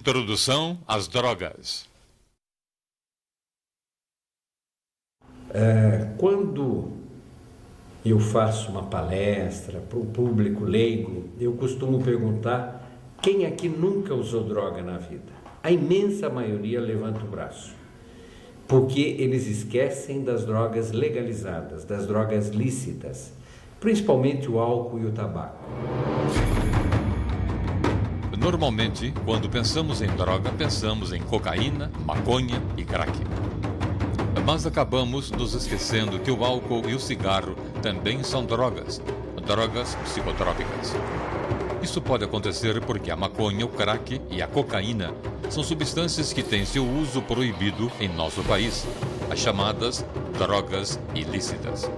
Introdução às drogas. Quando eu faço uma palestra para o público leigo, eu costumo perguntar quem aqui nunca usou droga na vida. A imensa maioria levanta o braço, porque eles esquecem das drogas legalizadas, das drogas lícitas, principalmente o álcool e o tabaco. Normalmente, quando pensamos em droga, pensamos em cocaína, maconha e crack. Mas acabamos nos esquecendo que o álcool e o cigarro também são drogas psicotrópicas. Isso pode acontecer porque a maconha, o crack e a cocaína são substâncias que têm seu uso proibido em nosso país, as chamadas drogas ilícitas.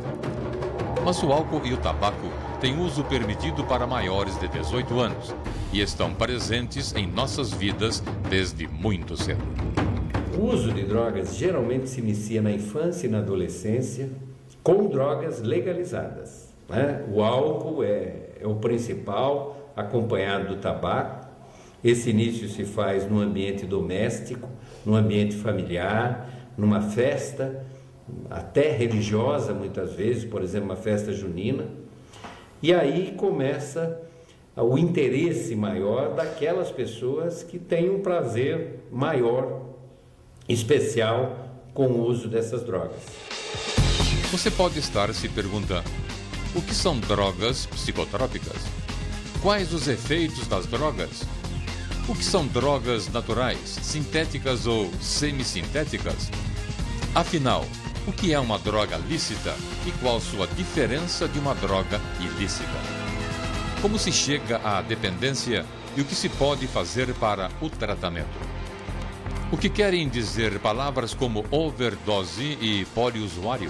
Mas o álcool e o tabaco têm uso permitido para maiores de 18 anos e estão presentes em nossas vidas desde muito cedo. O uso de drogas geralmente se inicia na infância e na adolescência com drogas legalizadas, né? O álcool é o principal, acompanhado do tabaco. Esse início se faz no ambiente doméstico, no ambiente familiar, numa festa, até religiosa muitas vezes, por exemplo, uma festa junina. E aí começa o interesse maior daquelas pessoas que têm um prazer maior, especial, com o uso dessas drogas. Você pode estar se perguntando: o que são drogas psicotrópicas? Quais os efeitos das drogas? O que são drogas naturais, sintéticas ou semissintéticas? Afinal, o que é uma droga lícita e qual sua diferença de uma droga ilícita? Como se chega à dependência e o que se pode fazer para o tratamento? O que querem dizer palavras como overdose e poliusuário?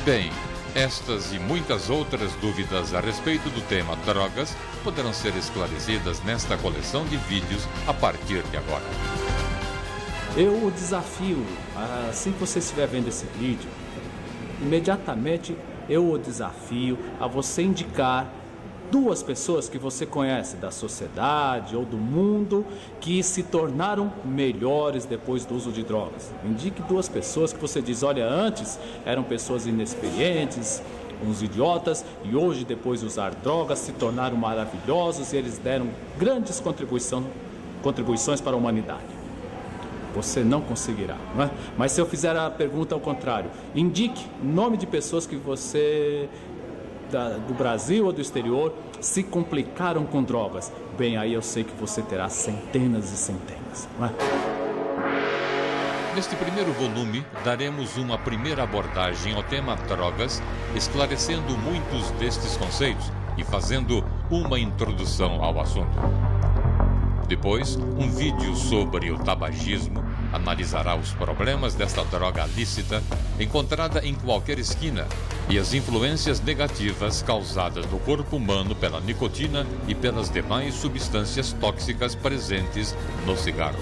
Bem, estas e muitas outras dúvidas a respeito do tema drogas poderão ser esclarecidas nesta coleção de vídeos a partir de agora. Eu o desafio, assim que você estiver vendo esse vídeo, imediatamente eu o desafio a você indicar duas pessoas que você conhece da sociedade ou do mundo que se tornaram melhores depois do uso de drogas. Indique duas pessoas que você diz: olha, antes eram pessoas inexperientes, uns idiotas, e hoje, depois de usar drogas, se tornaram maravilhosos e eles deram grandes contribuições para a humanidade. Você não conseguirá, não é? Mas se eu fizer a pergunta ao contrário, indique nome de pessoas que você, do Brasil ou do exterior, se complicaram com drogas. Bem, aí eu sei que você terá centenas e centenas, não é? Neste primeiro volume, daremos uma primeira abordagem ao tema drogas, esclarecendo muitos destes conceitos e fazendo uma introdução ao assunto. Depois, um vídeo sobre o tabagismo analisará os problemas desta droga lícita encontrada em qualquer esquina e as influências negativas causadas no corpo humano pela nicotina e pelas demais substâncias tóxicas presentes no cigarro.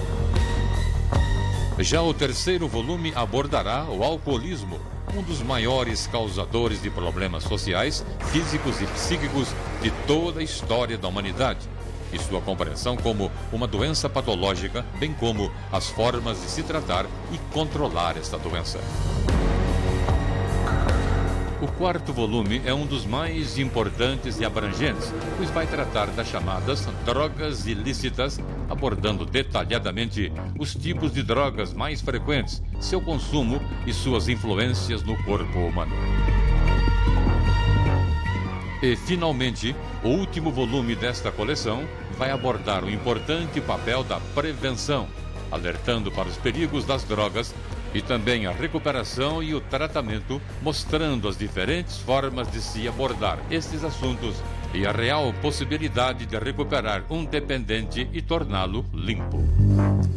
Já o terceiro volume abordará o alcoolismo, um dos maiores causadores de problemas sociais, físicos e psíquicos de toda a história da humanidade, e sua compreensão como uma doença patológica, bem como as formas de se tratar e controlar esta doença. O quarto volume é um dos mais importantes e abrangentes, pois vai tratar das chamadas drogas ilícitas, abordando detalhadamente os tipos de drogas mais frequentes, seu consumo e suas influências no corpo humano. E, finalmente, o último volume desta coleção vai abordar o importante papel da prevenção, alertando para os perigos das drogas e também a recuperação e o tratamento, mostrando as diferentes formas de se abordar estes assuntos e a real possibilidade de recuperar um dependente e torná-lo limpo.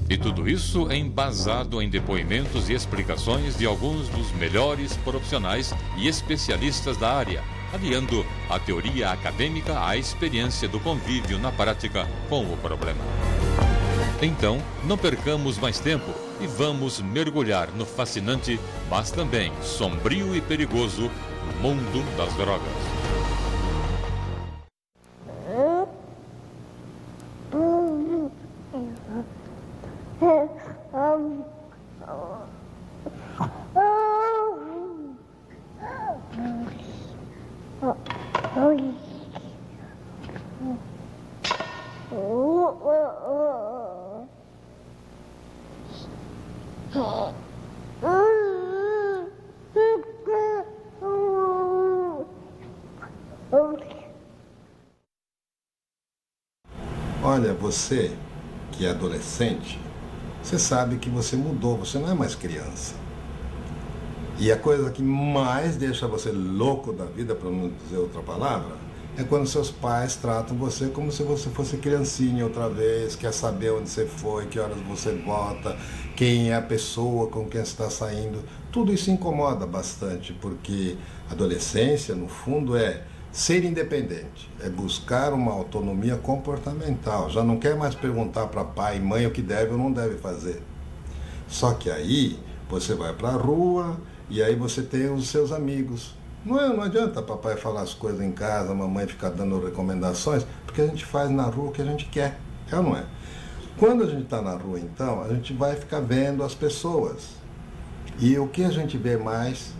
E tudo isso embasado em depoimentos e explicações de alguns dos melhores profissionais e especialistas da área, aliando a teoria acadêmica à experiência do convívio na prática com o problema. Então, não percamos mais tempo e vamos mergulhar no fascinante, mas também sombrio e perigoso mundo das drogas. Olha, você que é adolescente, você sabe que você mudou, você não é mais criança. E a coisa que mais deixa você louco da vida, para não dizer outra palavra, é quando seus pais tratam você como se você fosse criancinha outra vez, quer saber onde você foi, que horas você volta, quem é a pessoa com quem você está saindo. Tudo isso incomoda bastante, porque a adolescência, no fundo, é ser independente, é buscar uma autonomia comportamental. Já não quer mais perguntar para pai e mãe o que deve ou não deve fazer. Só que aí você vai para a rua e aí você tem os seus amigos. Não adianta papai falar as coisas em casa, a mamãe ficar dando recomendações, porque a gente faz na rua o que a gente quer, é ou não é? Quando a gente está na rua, então, a gente vai ficar vendo as pessoas. E o que a gente vê mais,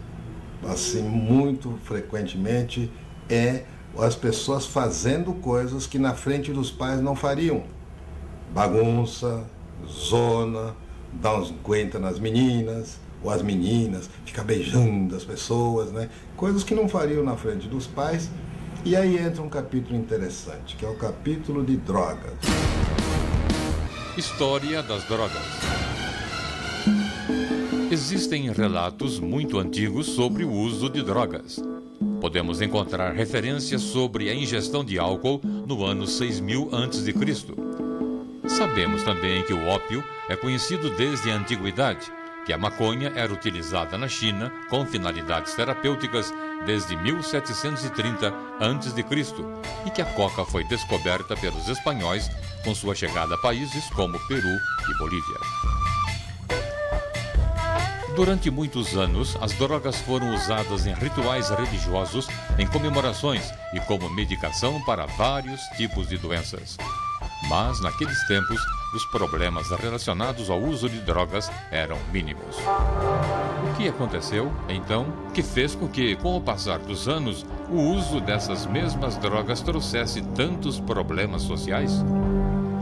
assim, muito frequentemente, é as pessoas fazendo coisas que na frente dos pais não fariam. Bagunça, zona, dá uns aguenta nas meninas, ou as meninas, fica beijando as pessoas, né? Coisas que não fariam na frente dos pais. E aí entra um capítulo interessante, que é o capítulo de drogas. História das drogas. Existem relatos muito antigos sobre o uso de drogas. Podemos encontrar referências sobre a ingestão de álcool no ano 6000 a.C. Sabemos também que o ópio é conhecido desde a antiguidade, que a maconha era utilizada na China com finalidades terapêuticas desde 1730 a.C. e que a coca foi descoberta pelos espanhóis com sua chegada a países como Peru e Bolívia. Durante muitos anos, as drogas foram usadas em rituais religiosos, em comemorações e como medicação para vários tipos de doenças. Mas, naqueles tempos, os problemas relacionados ao uso de drogas eram mínimos. O que aconteceu, então, que fez com que, com o passar dos anos, o uso dessas mesmas drogas trouxesse tantos problemas sociais?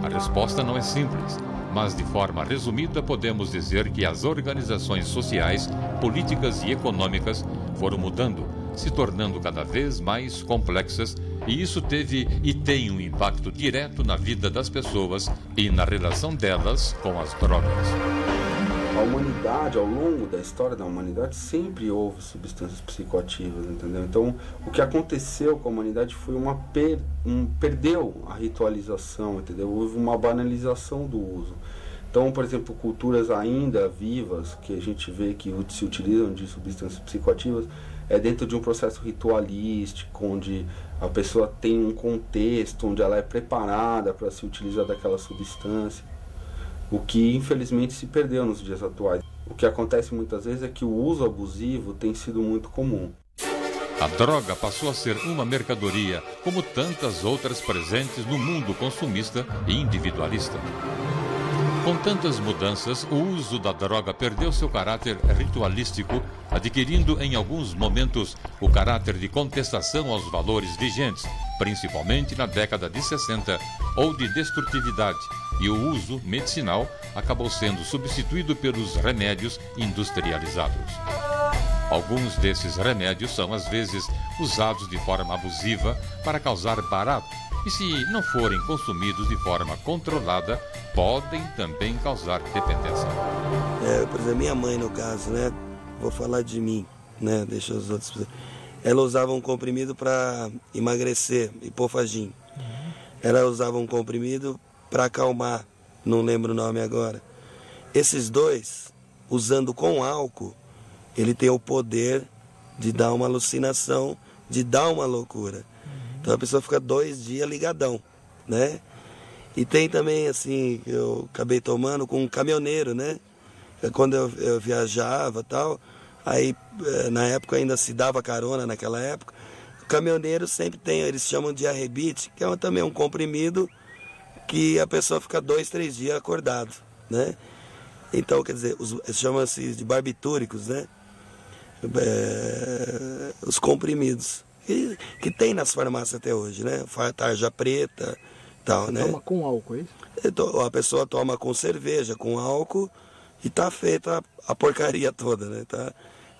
A resposta não é simples, mas de forma resumida podemos dizer que as organizações sociais, políticas e econômicas foram mudando, se tornando cada vez mais complexas, e isso teve e tem um impacto direto na vida das pessoas e na relação delas com as drogas. A humanidade, ao longo da história da humanidade, sempre houve substâncias psicoativas, entendeu? Então, o que aconteceu com a humanidade foi perdeu a ritualização, entendeu? Houve uma banalização do uso. Então, por exemplo, culturas ainda vivas, que a gente vê que se utilizam de substâncias psicoativas, é dentro de um processo ritualístico, onde a pessoa tem um contexto, onde ela é preparada para se utilizar daquela substância. O que, infelizmente, se perdeu nos dias atuais. O que acontece muitas vezes é que o uso abusivo tem sido muito comum. A droga passou a ser uma mercadoria, como tantas outras presentes no mundo consumista e individualista. Com tantas mudanças, o uso da droga perdeu seu caráter ritualístico, adquirindo em alguns momentos o caráter de contestação aos valores vigentes, principalmente na década de 60, ou de destrutividade, e o uso medicinal acabou sendo substituído pelos remédios industrializados. Alguns desses remédios são, às vezes, usados de forma abusiva para causar barato, e se não forem consumidos de forma controlada, podem também causar dependência. Por exemplo, minha mãe, no caso, né? Vou falar de mim, né? Deixa os outros... Ela usava um comprimido para emagrecer, hipofagin. Ela usava um comprimido para acalmar, não lembro o nome agora. Esses dois, usando com álcool, ele tem o poder de dar uma alucinação, de dar uma loucura. Então a pessoa fica 2 dias ligadão, né? E tem também, assim, eu acabei tomando com um caminhoneiro, né? Quando eu viajava e tal, aí na época ainda se dava carona naquela época, o caminhoneiro sempre tem, eles chamam de arrebite, que é também um comprimido que a pessoa fica 2, 3 dias acordado, né? Então, quer dizer, chamam-se de barbitúricos, né? Os comprimidos. Que tem nas farmácias até hoje, né? Tarja preta e tal, né? Toma com álcool, é isso? A pessoa toma com cerveja, com álcool, e tá feita a porcaria toda, né? Tá,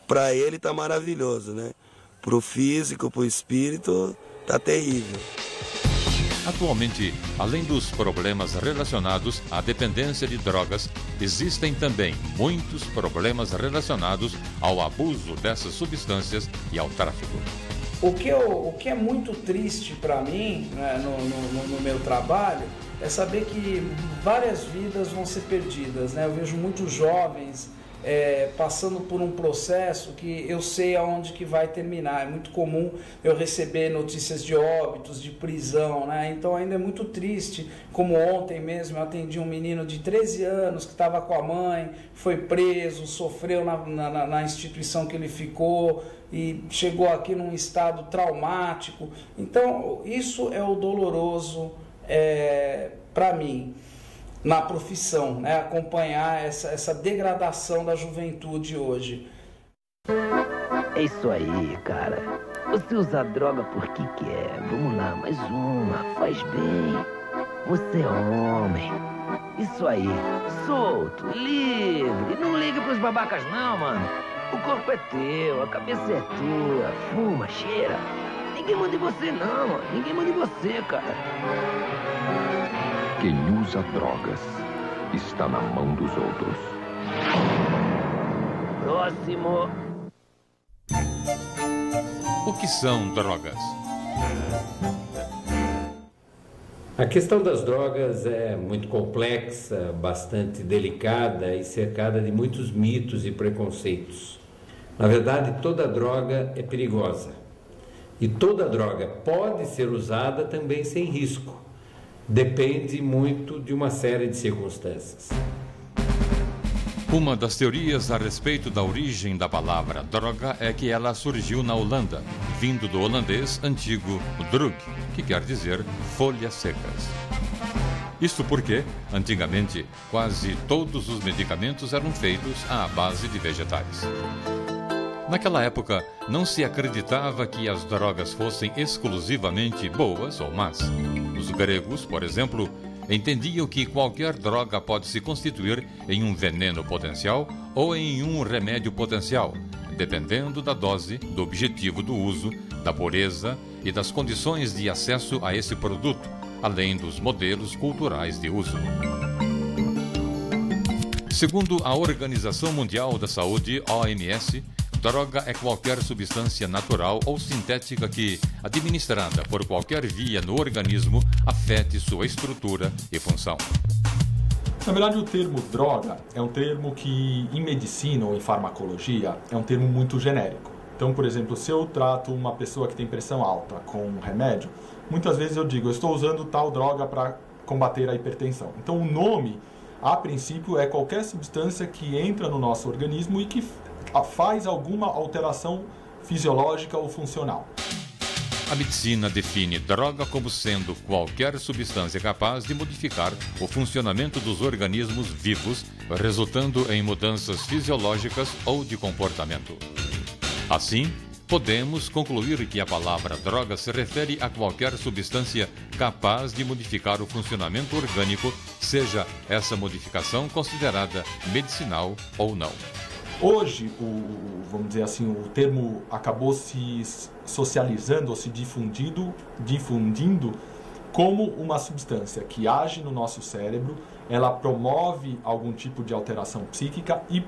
pra ele tá maravilhoso, né? Pro físico, pro espírito, tá terrível. Atualmente, além dos problemas relacionados à dependência de drogas, existem também muitos problemas relacionados ao abuso dessas substâncias e ao tráfico. O que é muito triste para mim, né, no meu trabalho, é saber que várias vidas vão ser perdidas, né? Eu vejo muitos jovens passando por um processo que eu sei aonde que vai terminar. É muito comum eu receber notícias de óbitos, de prisão, né? Então ainda é muito triste, como ontem mesmo eu atendi um menino de 13 anos que estava com a mãe, foi preso, sofreu na instituição que ele ficou e chegou aqui num estado traumático. Então isso é o doloroso para mim na profissão, né? Acompanhar essa degradação da juventude hoje. É isso aí, cara. Você usa droga porque quer. Vamos lá, mais uma. Faz bem. Você é homem. Isso aí. Solto, livre. Não liga pros babacas não, mano. O corpo é teu, a cabeça é tua. Fuma, cheira. Ninguém manda em você não, mano. Ninguém manda em você, cara. Quem usa drogas está na mão dos outros. Próximo. O que são drogas? A questão das drogas é muito complexa, bastante delicada e cercada de muitos mitos e preconceitos. Na verdade, toda droga é perigosa. E toda droga pode ser usada também sem risco. Depende muito de uma série de circunstâncias. Uma das teorias a respeito da origem da palavra droga é que ela surgiu na Holanda, vindo do holandês antigo drug, que quer dizer folhas secas. Isso porque, antigamente, quase todos os medicamentos eram feitos à base de vegetais. Naquela época, não se acreditava que as drogas fossem exclusivamente boas ou más. Os gregos, por exemplo, entendiam que qualquer droga pode se constituir em um veneno potencial ou em um remédio potencial, dependendo da dose, do objetivo do uso, da pureza e das condições de acesso a esse produto, além dos modelos culturais de uso. Segundo a Organização Mundial da Saúde, OMS, droga é qualquer substância natural ou sintética que, administrada por qualquer via no organismo, afete sua estrutura e função. Na verdade, o termo droga é um termo que, em medicina ou em farmacologia, é um termo muito genérico. Então, por exemplo, se eu trato uma pessoa que tem pressão alta com um remédio, muitas vezes eu digo, eu estou usando tal droga para combater a hipertensão. Então, o nome, a princípio, é qualquer substância que entra no nosso organismo e que faz alguma alteração fisiológica ou funcional. A medicina define droga como sendo qualquer substância capaz de modificar o funcionamento dos organismos vivos, resultando em mudanças fisiológicas ou de comportamento. Assim, podemos concluir que a palavra droga se refere a qualquer substância capaz de modificar o funcionamento orgânico, seja essa modificação considerada medicinal ou não. Hoje, vamos dizer assim, o termo acabou se socializando ou se difundindo como uma substância que age no nosso cérebro, ela promove algum tipo de alteração psíquica e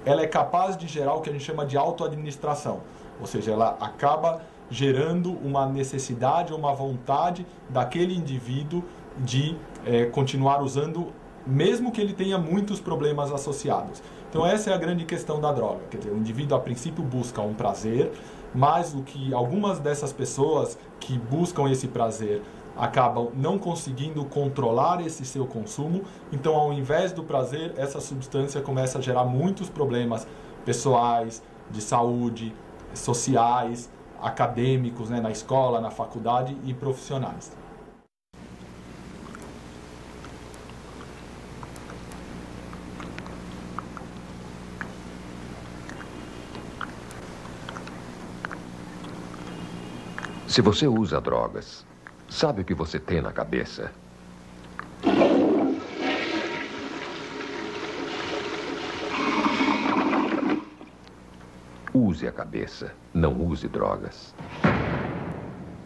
ela é capaz de gerar o que a gente chama de autoadministração, ou seja, ela acaba gerando uma necessidade ou uma vontade daquele indivíduo de continuar usando, mesmo que ele tenha muitos problemas associados. Então essa é a grande questão da droga, quer dizer, o indivíduo a princípio busca um prazer, mas o que algumas dessas pessoas que buscam esse prazer acabam não conseguindo controlar esse seu consumo, então ao invés do prazer, essa substância começa a gerar muitos problemas pessoais, de saúde, sociais, acadêmicos, né, na escola, na faculdade e profissionais. Se você usa drogas, sabe o que você tem na cabeça? use a cabeça. Não use drogas.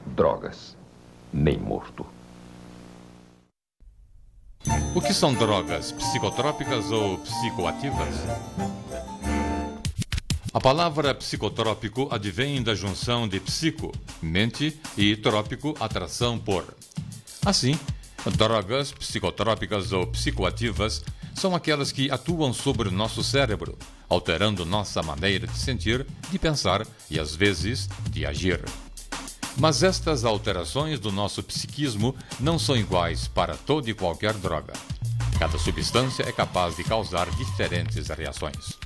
Drogas, nem morto. O que são drogas psicotrópicas ou psicoativas? A palavra psicotrópico advém da junção de psico, mente, e trópico, atração por. Assim, drogas psicotrópicas ou psicoativas são aquelas que atuam sobre o nosso cérebro, alterando nossa maneira de sentir, de pensar e, às vezes, de agir. Mas estas alterações do nosso psiquismo não são iguais para toda e qualquer droga. Cada substância é capaz de causar diferentes reações.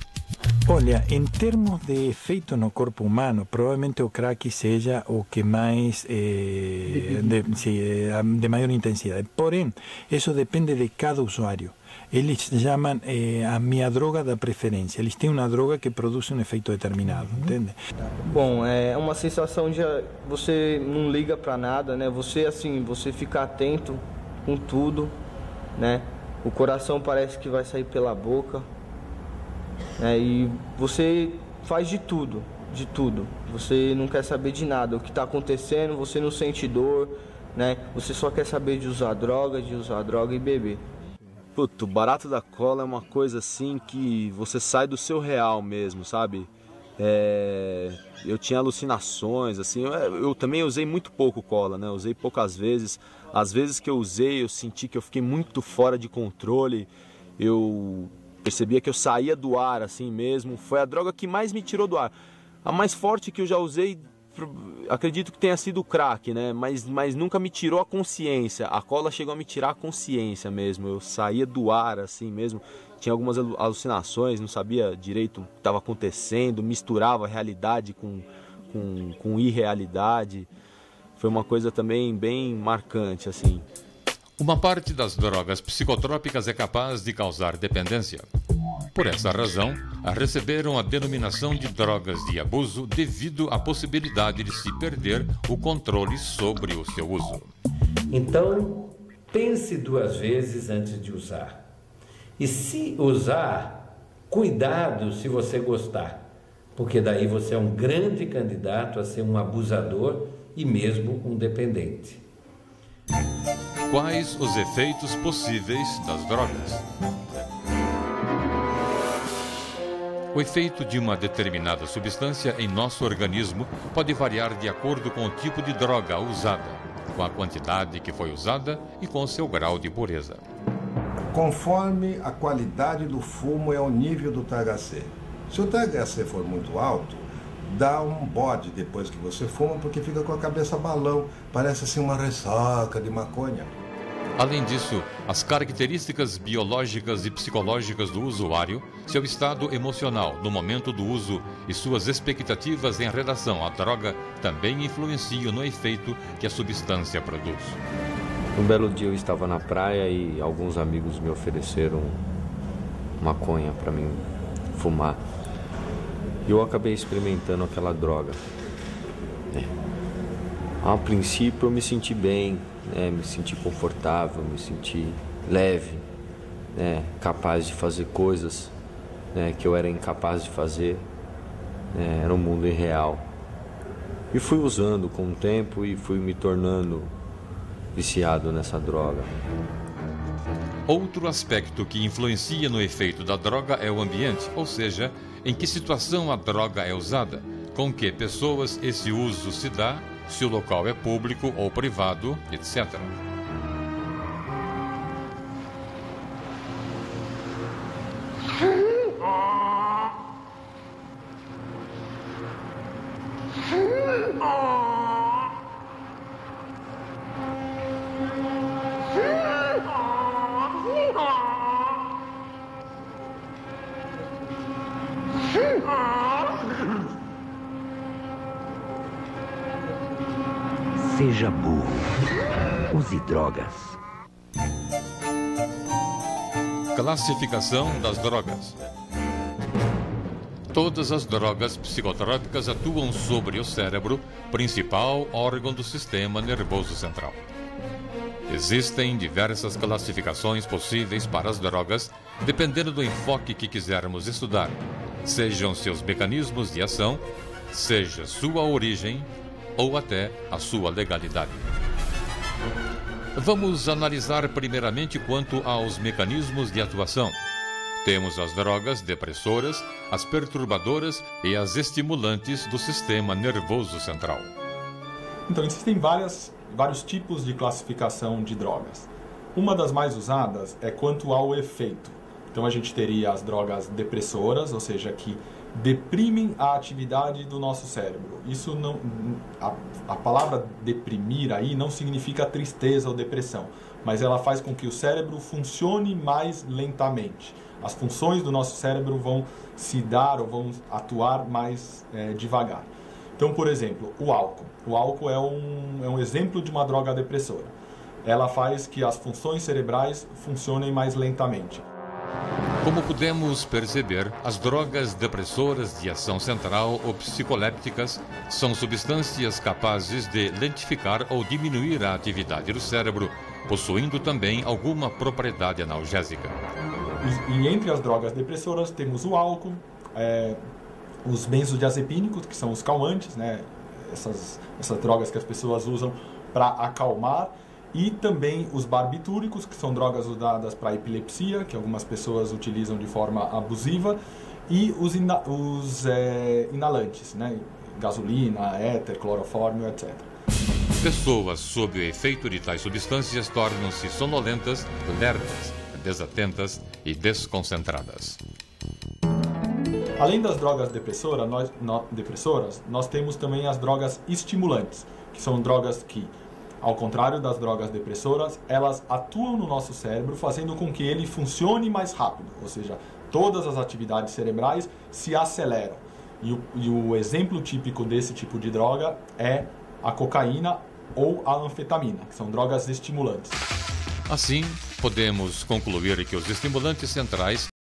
Olha, em termos de efeito no corpo humano, provavelmente o crack seja o que mais de maior intensidade. Porém, isso depende de cada usuário. Eles chamam a minha droga da preferência. Eles têm uma droga que produz um efeito determinado, entende? Bom, é uma sensação de você não liga para nada, né? Você fica atento com tudo, né? O coração parece que vai sair pela boca. E você faz de tudo. Você não quer saber de nada. O que está acontecendo, você não sente dor, né? Você só quer saber de usar droga e beber. Puto, o barato da cola é uma coisa assim que você sai do seu real mesmo, sabe? Eu tinha alucinações, assim, eu também usei muito pouco cola, né? Usei poucas vezes. As vezes que eu usei, eu senti que eu fiquei muito fora de controle. Eu percebia que eu saía do ar assim mesmo. Foi a droga que mais me tirou do ar. A mais forte que eu já usei, acredito que tenha sido o crack, né? Mas nunca me tirou a consciência. A cola chegou a me tirar a consciência mesmo. Eu saía do ar assim mesmo. Tinha algumas alucinações, não sabia direito o que estava acontecendo. Misturava realidade com irrealidade. Foi uma coisa também bem marcante, assim. Uma parte das drogas psicotrópicas é capaz de causar dependência. Por essa razão, receberam a denominação de drogas de abuso devido à possibilidade de se perder o controle sobre o seu uso. Então, pense 2 vezes antes de usar. E se usar, cuidado se você gostar, porque daí você é um grande candidato a ser um abusador e mesmo um dependente. Quais os efeitos possíveis das drogas? O efeito de uma determinada substância em nosso organismo pode variar de acordo com o tipo de droga usada, com a quantidade que foi usada e com seu grau de pureza. Conforme a qualidade do fumo é o nível do THC. Se o THC for muito alto, dá um bode depois que você fuma, porque fica com a cabeça balão, parece assim uma ressaca de maconha. Além disso, as características biológicas e psicológicas do usuário, seu estado emocional no momento do uso e suas expectativas em relação à droga também influenciam no efeito que a substância produz. Um belo dia eu estava na praia e alguns amigos me ofereceram maconha para mim fumar. E eu acabei experimentando aquela droga. A princípio eu me senti bem, me senti confortável, me senti leve, capaz de fazer coisas que eu era incapaz de fazer. Era um mundo irreal. E fui usando com o tempo e fui me tornando viciado nessa droga. Outro aspecto que influencia no efeito da droga é o ambiente, ou seja, em que situação a droga é usada, com que pessoas esse uso se dá, se o local é público ou privado, etc. Seja burro. Use drogas. Classificação das drogas. Todas as drogas psicotrópicas atuam sobre o cérebro, principal órgão do sistema nervoso central. Existem diversas classificações possíveis para as drogas, dependendo do enfoque que quisermos estudar. sejam seus mecanismos de ação, seja sua origem ou até a sua legalidade. Vamos analisar primeiramente quanto aos mecanismos de atuação. Temos as drogas depressoras, as perturbadoras e as estimulantes do sistema nervoso central. Então, existem vários tipos de classificação de drogas. Uma das mais usadas é quanto ao efeito. Então, a gente teria as drogas depressoras, ou seja, que deprimem a atividade do nosso cérebro. Isso não, a palavra deprimir aí não significa tristeza ou depressão, mas ela faz com que o cérebro funcione mais lentamente. As funções do nosso cérebro vão se dar ou vão atuar mais devagar. Então, por exemplo, o álcool. O álcool é um exemplo de uma droga depressora. Ela faz que as funções cerebrais funcionem mais lentamente. Como pudemos perceber, as drogas depressoras de ação central ou psicolépticas são substâncias capazes de lentificar ou diminuir a atividade do cérebro, possuindo também alguma propriedade analgésica. E entre as drogas depressoras temos o álcool, os benzodiazepínicos, que são os calmantes, né? Essas drogas que as pessoas usam para acalmar, e também os barbitúricos, que são drogas usadas para epilepsia, que algumas pessoas utilizam de forma abusiva, e os inalantes, né? Gasolina, éter, clorofórmio, etc. Pessoas sob o efeito de tais substâncias tornam-se sonolentas, lerdas, desatentas e desconcentradas. Além das drogas depressoras, nós temos também as drogas estimulantes, que são drogas que, ao contrário das drogas depressoras, elas atuam no nosso cérebro, fazendo com que ele funcione mais rápido, ou seja, todas as atividades cerebrais se aceleram. E o exemplo típico desse tipo de droga é a cocaína ou a anfetamina, que são drogas estimulantes. Assim, podemos concluir que os estimulantes centrais